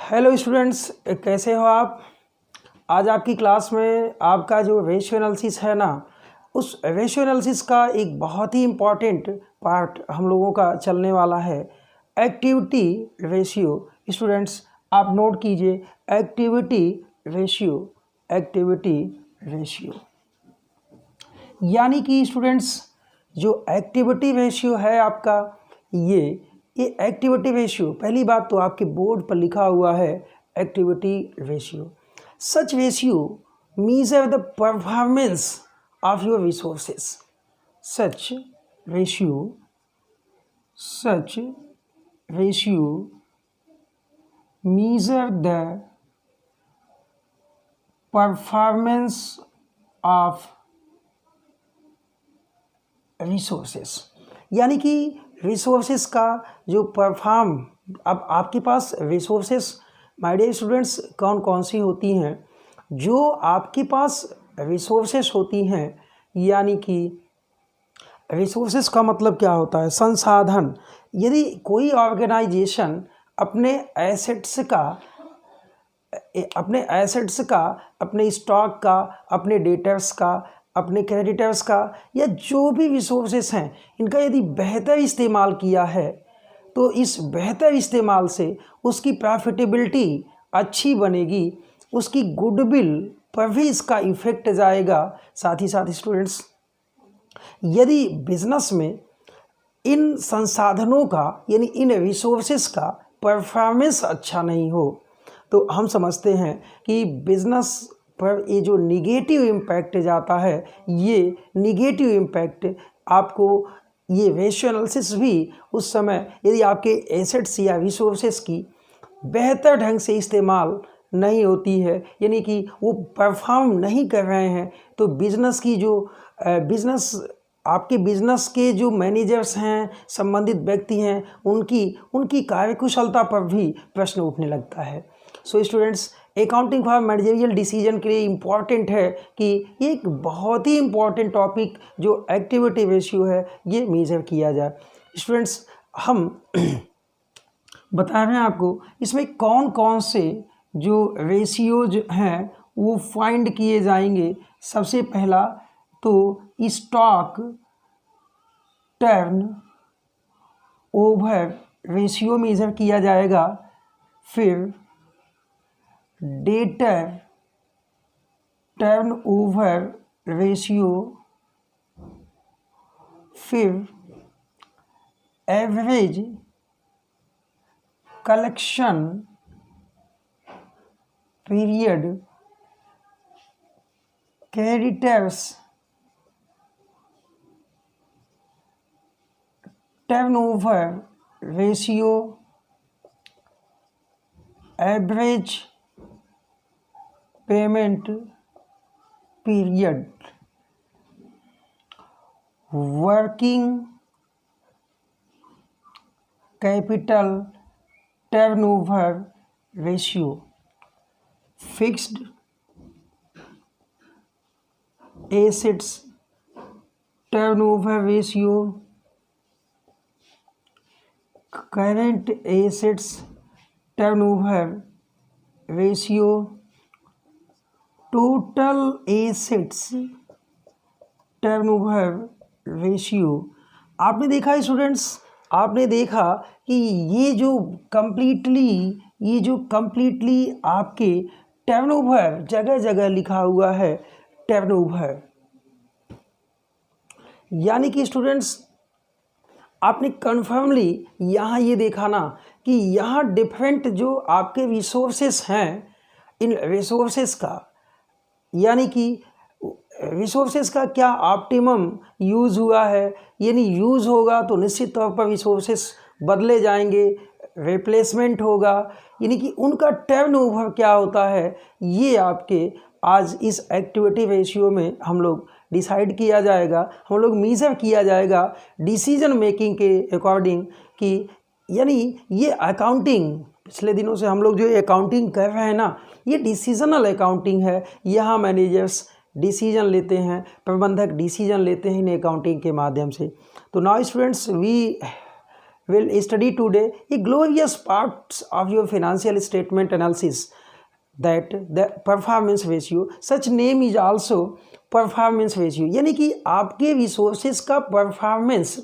Hello students, कैसे हो आप। आज आपकी क्लास में आपका जो रेशियो एनालिसिस है ना, उस रेशियो एनालिसिस का एक बहुत ही इम्पॉर्टेंट पार्ट हम लोगों का चलने वाला है, एक्टिविटी रेशियो। स्टूडेंट्स आप नोट कीजिए, एक्टिविटी रेशियो, एक्टिविटी रेशियो। यानी कि स्टूडेंट्स जो एक्टिविटी रेशियो है आपका, ये एक्टिविटी रेशियो, पहली बात तो आपके बोर्ड पर लिखा हुआ है activity ratio. Such ratio measure the performance of your resources. such ratio measure the performance of resources। यानी कि रिसोर्सेस का जो परफॉर्म, अब आपके पास रिसोर्सेस माय डियर स्टूडेंट्स कौन कौन सी होती हैं, जो आपके पास रिसोर्सेस होती हैं, यानी कि रिसोर्सेस का मतलब क्या होता है, संसाधन। यदि कोई ऑर्गेनाइजेशन अपने एसेट्स का, अपने स्टॉक का, अपने डेटर्स का, अपने क्रेडिटर्स का, या जो भी रिसोर्सेस हैं, इनका यदि बेहतर इस्तेमाल किया है तो इस बेहतर इस्तेमाल से उसकी प्रॉफिटेबिलिटी अच्छी बनेगी, उसकी गुडविल पर भी इसका इफेक्ट जाएगा। साथ ही साथ स्टूडेंट्स, यदि बिजनेस में इन संसाधनों का, यानी इन रिसोर्सेस का परफॉर्मेंस अच्छा नहीं हो, तो हम समझते हैं कि बिजनेस पर ये जो निगेटिव इम्पैक्ट जाता है, ये निगेटिव इम्पैक्ट आपको, ये रेशियो एनालिसिस भी उस समय यदि आपके एसेट्स या रिसोर्सेस की बेहतर ढंग से इस्तेमाल नहीं होती है, यानी कि वो परफॉर्म नहीं कर रहे हैं, तो बिजनेस की जो आपके बिजनेस के जो मैनेजर्स हैं, संबंधित व्यक्ति हैं, उनकी कार्यकुशलता पर भी प्रश्न उठने लगता है। So students, accounting for managerial decision के लिए इम्पॉर्टेंट है कि एक बहुत ही इम्पॉर्टेंट टॉपिक जो एक्टिविटी रेशियो है, ये मेजर किया जाए। स्टूडेंट्स हम बता रहे हैं आपको इसमें कौन कौन से जो रेशियोज हैं वो फाइंड किए जाएंगे। सबसे पहला तो stock turn over ratio measure किया जाएगा, फिर डेटर टर्न ओवर रेशियो, फिर average collection period, creditors turnover ratio, average payment period, working capital turnover ratio, fixed assets turnover ratio, current assets turnover ratio, total assets turnover ratio. आपने देखा students, आपने देखा कि ये जो कंप्लीटली आपके turnover जगह जगह लिखा हुआ है, टर्नओवर। यानी कि स्टूडेंट्स आपने कन्फर्मली यहाँ ये देखा ना कि यहाँ डिफरेंट जो आपके रिसोर्सेस हैं, इन रिसोर्सेस का, यानी कि रिसोर्सेस का क्या ऑप्टिमम यूज़ हुआ है, यानी यूज़ होगा तो निश्चित तौर पर रिसोर्सेस बदले जाएंगे, रिप्लेसमेंट होगा, यानी कि उनका टर्नओवर क्या होता है, ये आपके आज इस एक्टिविटी रेशियो में हम लोग डिसाइड किया जाएगा, हम लोग मेजर किया जाएगा डिसीजन मेकिंग के अकॉर्डिंग, कि यानी ये अकाउंटिंग, पिछले दिनों से हम लोग जो अकाउंटिंग कर रहे हैं ना, ये डिसीजनल अकाउंटिंग है। यहाँ मैनेजर्स डिसीजन लेते हैं, प्रबंधक डिसीजन लेते हैं इन अकाउंटिंग के माध्यम से। तो now students we will study today a glorious parts of your financial statement analysis, that the performance ratio. Such name is also performance ratio, यानी कि आपके रिसोर्सेज का परफॉर्मेंस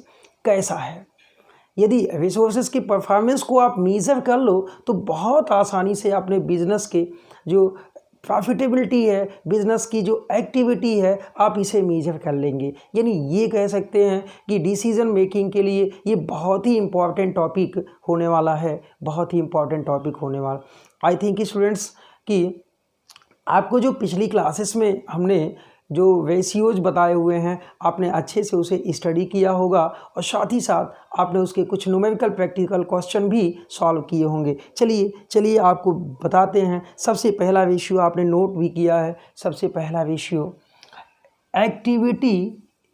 कैसा है। यदि रिसोर्सेज के परफॉर्मेंस को आप मेज़र कर लो तो बहुत आसानी से अपने बिजनेस के जो प्रॉफिटेबिलिटी है, बिजनेस की जो एक्टिविटी है, आप इसे मेजर कर लेंगे। यानी ये कह सकते हैं कि डिसीजन मेकिंग के लिए ये बहुत ही इम्पॉर्टेंट टॉपिक होने वाला है, बहुत ही इम्पॉर्टेंट टॉपिक होने वाला। आई थिंक स्टूडेंट्स कि आपको जो पिछली क्लासेस में हमने जो रेशियोज बताए हुए हैं आपने अच्छे से उसे स्टडी किया होगा और साथ ही साथ आपने उसके कुछ न्यूमेरिकल प्रैक्टिकल क्वेश्चन भी सॉल्व किए होंगे। चलिए आपको बताते हैं। सबसे पहला रेशियो आपने नोट भी किया है। सबसे पहला रेशियो एक्टिविटी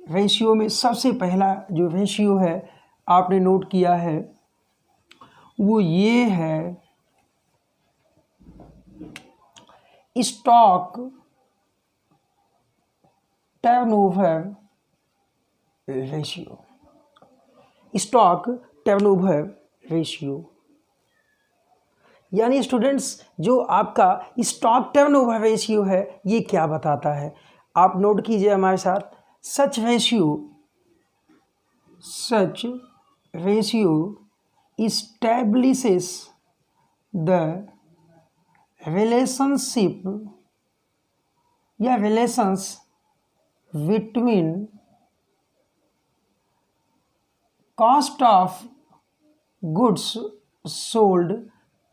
रेशियो में सबसे पहला जो रेशियो है आपने नोट किया है वो ये है stock turnover ratio. Stock turnover ratio यानी स्टूडेंट्स जो आपका स्टॉक टर्नओवर रेशियो है ये क्या बताता है, आप नोट कीजिए हमारे साथ। सच रेशियो establishes the relationship या relations between cost of goods sold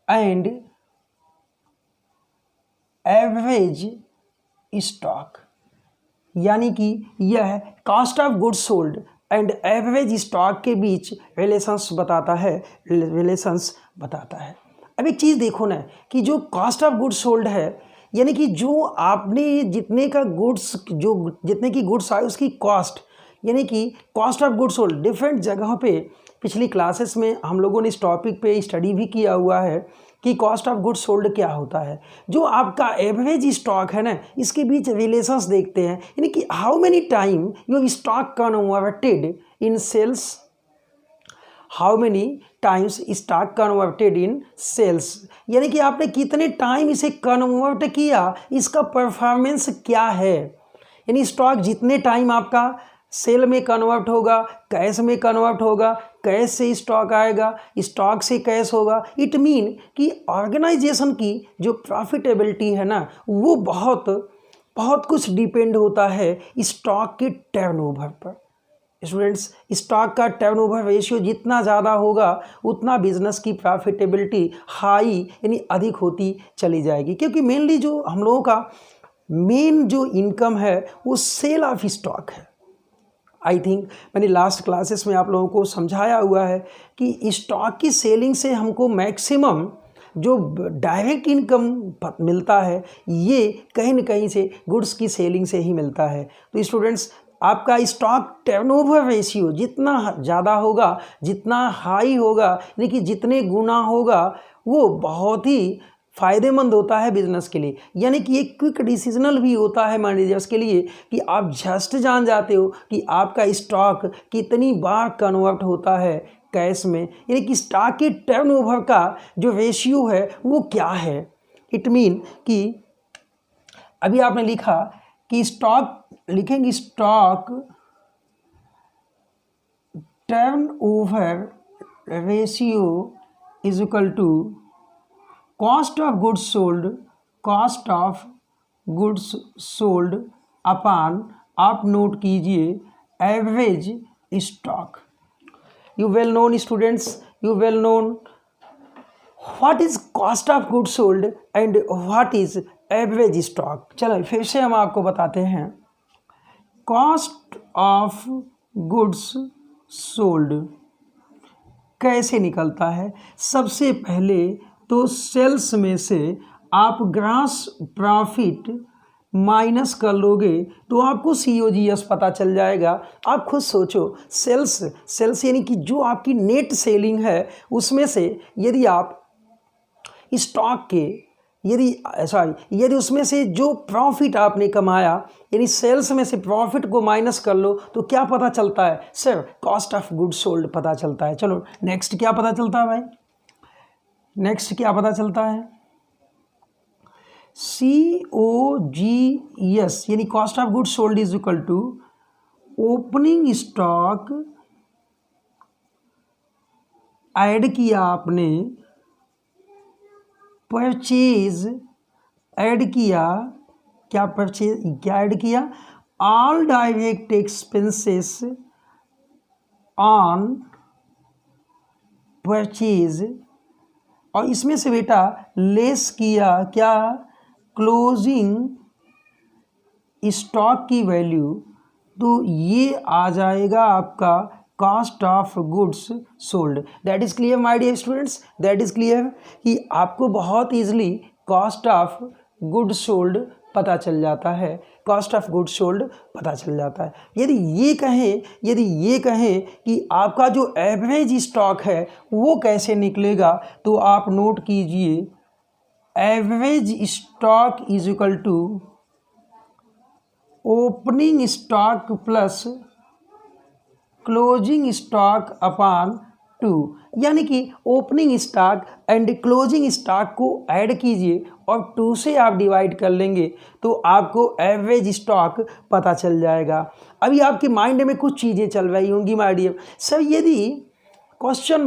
and average stock। यानी कि यह cost of goods sold and average stock के बीच रिलेशंस बताता है। अब एक चीज़ देखो ना कि जो कॉस्ट ऑफ गुड्स सोल्ड है यानी कि जो आपने जितने की गुड्स आए उसकी कॉस्ट, यानी कि cost of goods sold different जगहों पे पिछली क्लासेस में हम लोगों ने इस टॉपिक पे स्टडी भी किया हुआ है कि कॉस्ट ऑफ गुड्स सोल्ड क्या होता है। जो आपका एवरेज स्टॉक है ना इसके बीच रिलेशंस देखते हैं, यानी कि how many time your stock converted in sales, how many times stock converted in sales, यानी कि आपने कितने टाइम इसे कन्वर्ट किया, इसका परफॉर्मेंस क्या है। यानी स्टॉक जितने टाइम आपका सेल में कन्वर्ट होगा, कैश में कन्वर्ट होगा, कैश से स्टॉक आएगा, स्टॉक से कैश होगा। इट मीन कि ऑर्गेनाइजेशन की जो प्रॉफिटेबिलिटी है ना वो बहुत कुछ डिपेंड होता है स्टॉक के टर्नओवर पर। स्टूडेंट्स स्टॉक का टर्नओवर रेशियो जितना ज़्यादा होगा उतना बिजनेस की प्रॉफिटेबिलिटी हाई यानी अधिक होती चली जाएगी, क्योंकि मेनली जो हम लोगों का मेन जो इनकम है वो सेल ऑफ स्टॉक है। आई थिंक मैंने लास्ट क्लासेस में आप लोगों को समझाया हुआ है कि स्टॉक की सेलिंग से हमको मैक्सिमम जो डायरेक्ट इनकम मिलता है ये कहीं न कहीं से गुड्स की सेलिंग से ही मिलता है। तो स्टूडेंट्स आपका स्टॉक टर्नओवर रेशियो जितना ज़्यादा होगा, जितना हाई होगा, यानी कि जितने गुना होगा वो बहुत ही फ़ायदेमंद होता है बिजनेस के लिए। यानी कि एक क्विक डिसीजनल भी होता है मैनेजर्स के लिए कि आप जस्ट जान जाते हो कि आपका स्टॉक कितनी बार कन्वर्ट होता है कैश में, यानी कि स्टॉक के टर्नओवर का जो रेशियो है वो क्या है। इट मीन कि अभी आपने लिखा कि लिखेंगे stock turnover ratio is equal to cost of goods sold upon, आप नोट कीजिए, average stock. You well known students, you well known what is cost of goods sold and what is average stock. चलो फिर से हम आपको बताते हैं। Cost of goods sold कैसे निकलता है। सबसे पहले तो सेल्स में से आप ग्रॉस प्रॉफिट माइनस कर लोगे तो आपको COGS पता चल जाएगा। आप खुद सोचो, सेल्स यानी कि जो आपकी नेट सेलिंग है उसमें से यदि आप स्टॉक के यदि उसमें से जो प्रॉफिट आपने कमाया, यानी सेल्स में से प्रॉफिट को माइनस कर लो तो क्या पता चलता है sir? Cost of goods sold पता चलता है। चलो नेक्स्ट क्या पता चलता है भाई? नेक्स्ट क्या पता चलता है? COGS यानी cost of goods sold is equal to opening stock add किया आपने, परचेज ऐड किया, क्या ऐड किया? All direct expenses on purchase, और इसमें से बेटा लेस किया क्या? क्लोजिंग स्टॉक की वैल्यू, तो ये आ जाएगा आपका cost of goods sold. That is clear my dear students, that is clear कि आपको बहुत easily cost of goods sold पता चल जाता है, कॉस्ट ऑफ गुड्स सोल्ड पता चल जाता है। यदि ये कहें कि आपका जो एवरेज स्टॉक है वो कैसे निकलेगा, तो आप नोट कीजिए, average stock is equal to opening stock plus closing stock upon 2, यानी कि opening stock and closing stock को ऐड कीजिए और 2 से आप डिवाइड कर लेंगे तो आपको एवरेज स्टॉक पता चल जाएगा। अभी आपके माइंड में कुछ चीज़ें चल रही होंगी माय डियर सर, यदि क्वेश्चन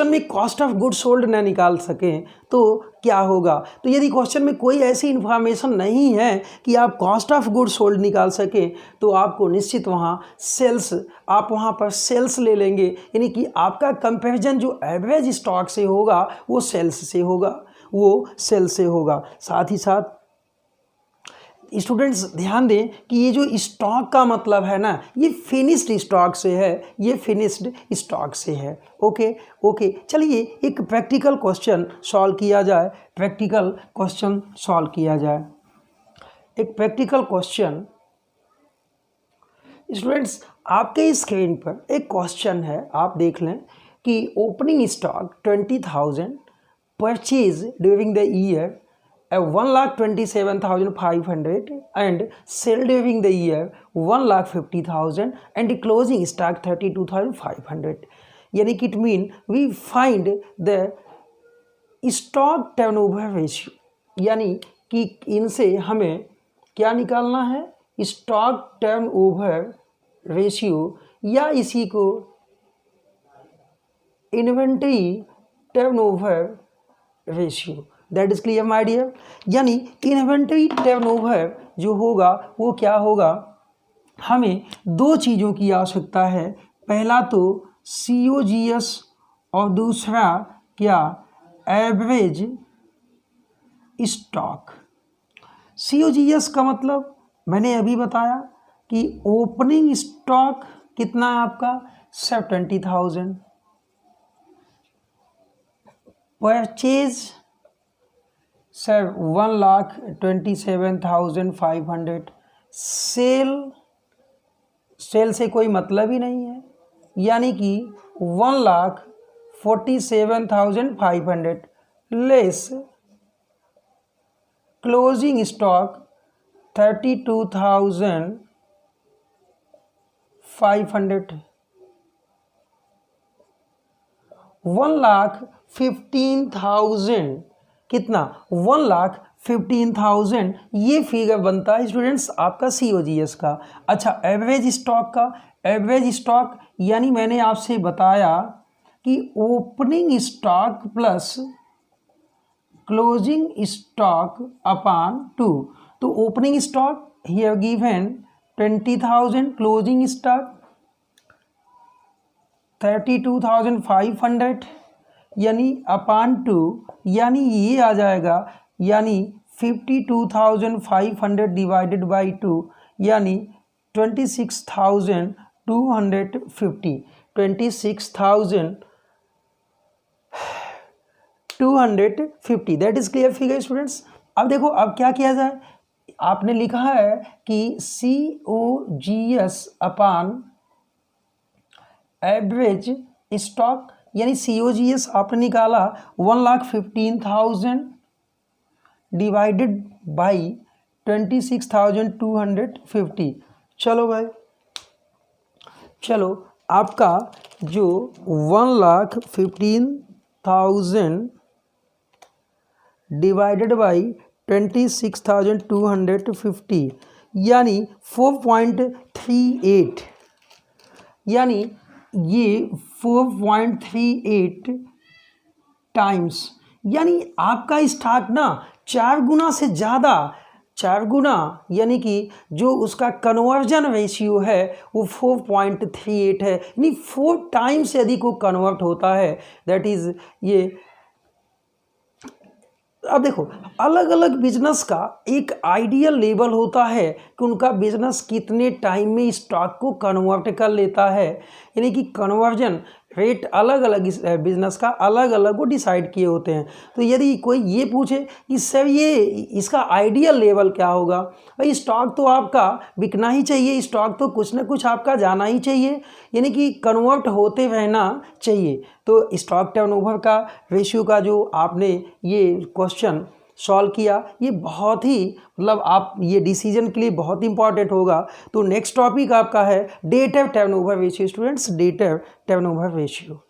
में कॉस्ट ऑफ गुड्स सोल्ड न निकाल सकें तो क्या होगा? तो यदि क्वेश्चन में कोई ऐसी इन्फॉर्मेशन नहीं है कि आप कॉस्ट ऑफ गुड्स सोल्ड निकाल सकें, तो आपको निश्चित आप वहाँ पर सेल्स ले लेंगे, यानी कि आपका कंपैरिजन जो एवरेज स्टॉक से होगा वो सेल्स से होगा। साथ ही साथ स्टूडेंट्स ध्यान दें कि ये जो स्टॉक का मतलब है ना, ये फिनिश्ड स्टॉक से है, ओके। चलिए एक प्रैक्टिकल क्वेश्चन सॉल्व किया जाए, एक प्रैक्टिकल क्वेश्चन। स्टूडेंट्स आपके स्क्रीन पर एक क्वेश्चन है, आप देख लें कि opening stock 20,000, purchase during the year 1,27,500 and sell during the year 1,50,000 and the closing stock 32,500, यानी कि it mean we find the stock turnover ratio, यानी कि इनसे हमें क्या निकालना है? स्टॉक टर्नओवर रेशियो, या इसी को inventory turnover ratio. That is clear my dear, यानी इन्वेंट्री टर्नओवर जो होगा वो क्या होगा? हमें 2 चीज़ों की आवश्यकता है, पहला तो COGS और दूसरा क्या? Average stock. COGS का मतलब मैंने अभी बताया कि ओपनिंग स्टॉक कितना है आपका? सर 20,000, परचेज सर 1,27,500, सेल से कोई मतलब ही नहीं है, यानी कि 1,47,500 लेस क्लोजिंग स्टॉक 32,500, 1,15,000 कितना? 1,15,000 ये फिगर बनता है स्टूडेंट्स आपका COGS का। अच्छा एवरेज स्टॉक यानी मैंने आपसे बताया कि opening stock plus closing stock upon 2, तो opening stock here given 20,000, closing stock 32,500 यानी अपॉन 2, यानी ये आ जाएगा, यानी 52,500 डिवाइडेड बाई 2, यानी 26,250, 26,250। That is clear figure students. अब देखो अब क्या किया जाए, आपने लिखा है कि COGS अपॉन एवरेज स्टॉक, यानी COGS आपने निकाला 1,15,000 डिवाइडेड बाई 26,250। चलो भाई, चलो आपका जो 1,15,000 डिवाइडेड बाई 26,250 यानी 4.38, यानी ये 4.38 टाइम्स, यानी आपका स्टॉक ना 4 गुना से ज़्यादा, 4 गुना, यानी कि जो उसका कन्वर्जन रेशियो है वो 4.38 है, यानी 4 टाइम्स से अधिक वो कन्वर्ट होता है। दैट इज़ ये। अब देखो, अलग अलग बिजनेस का एक आइडियल लेवल होता है कि उनका बिजनेस कितने टाइम में स्टॉक को कन्वर्ट कर लेता है, यानी कि कन्वर्जन रेट अलग अलग बिजनेस का अलग अलग वो डिसाइड किए होते हैं। तो यदि कोई ये पूछे कि सर ये इसका आइडियल लेवल क्या होगा, भाई स्टॉक तो आपका बिकना ही चाहिए, स्टॉक तो कुछ ना कुछ आपका जाना ही चाहिए, यानी कि कन्वर्ट होते रहना चाहिए। तो स्टॉक टर्नओवर का रेशियो का जो आपने ये क्वेश्चन सॉल्व किया, ये बहुत ही मतलब आप ये डिसीजन के लिए बहुत इंपॉर्टेंट होगा। तो नेक्स्ट टॉपिक आपका है debt of turnover ratio. Students, debt of turnover ratio.